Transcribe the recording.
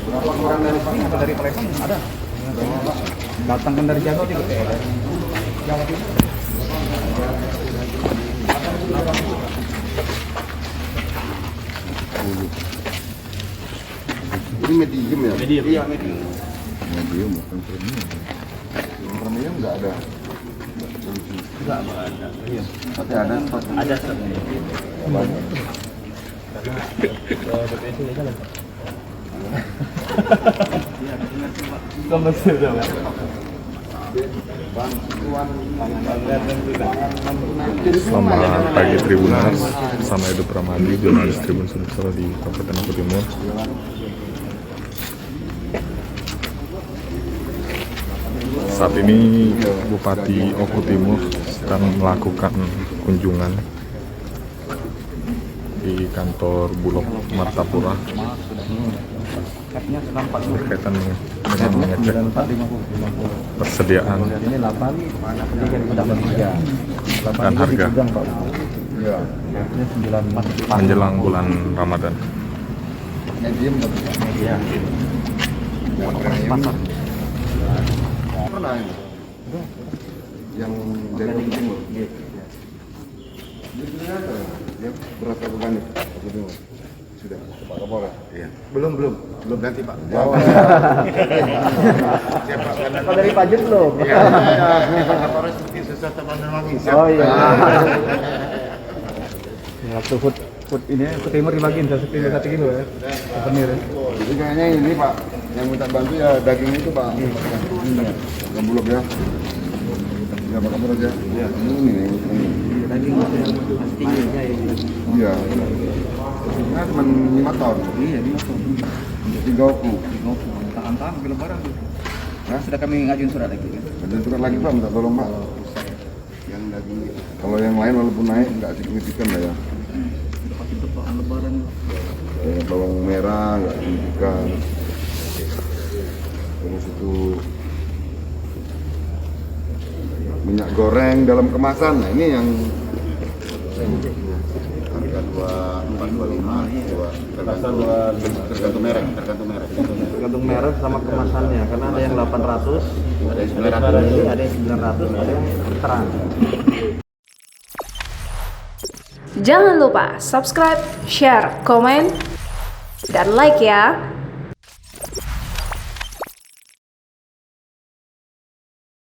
Berapa orang dari sini atau dari Palembang ada? Datangkan dari Jawa juga ada. Jawa Timur. Ini medium ya? Medium. Iya, medium. Medium bukan premium. Premium nggak ada. Enggak ada. Iya. Tapi ada. Ada sebenarnya. Banyak. BPS ini kan. Komersil dong. Selamat pagi Tribuners, sama Edo Pramadi, jurnalis Tribun Sumatera di Kabupaten Oku Timur. Saat ini Bupati Oku Timur sedang melakukan kunjungan di kantor Bulog Martapura berkaitan dengan mengecek persediaan dan harga menjelang bulan Ramadan. Medium Iya. pasar. Pernah ini? Yang dari Oku Timur. Jadi ternyata ya berapa bulan nih? Oku Timur. Sudah Pak Kapolres? Iya. Belum nanti Pak. Oh. Siapa? Oh, dari Pajak belum? Iya. Pak Kapolres mungkin sesuatu lagi. Oh iya. Waktu food ini food timur dibagiin satu kilo ya. Souvenir ya. Jadi kayaknya ini Pak yang minta bantu ya daging itu Pak. Iya. Yang Bulog ya. Ya Pak Kapolres ya. Iya. Ini. Daging pastinya ya. Iya. Nah, cuma 5 ton. Iya, 5 ton. 3 Oku. Antang kilo barang tuh. Hah? Sudah kami ngajuin surat lagi. Ada surat lagi Pak, minta tolong Pak. Yang daging. Kalau yang lain walaupun naik nggak signifikan lah ya. Sudah pasti tepaan lebaran. Bawang merah nggak signifikan. Terus itu minyak goreng dalam kemasan. Nah ini yang harga 2425 tergantung merek. Tergantung merek sama kemasannya, karena ada yang 800, Ada yang 900. ada yang 900, ada yang terang. Jangan lupa subscribe, share, komen, dan like ya.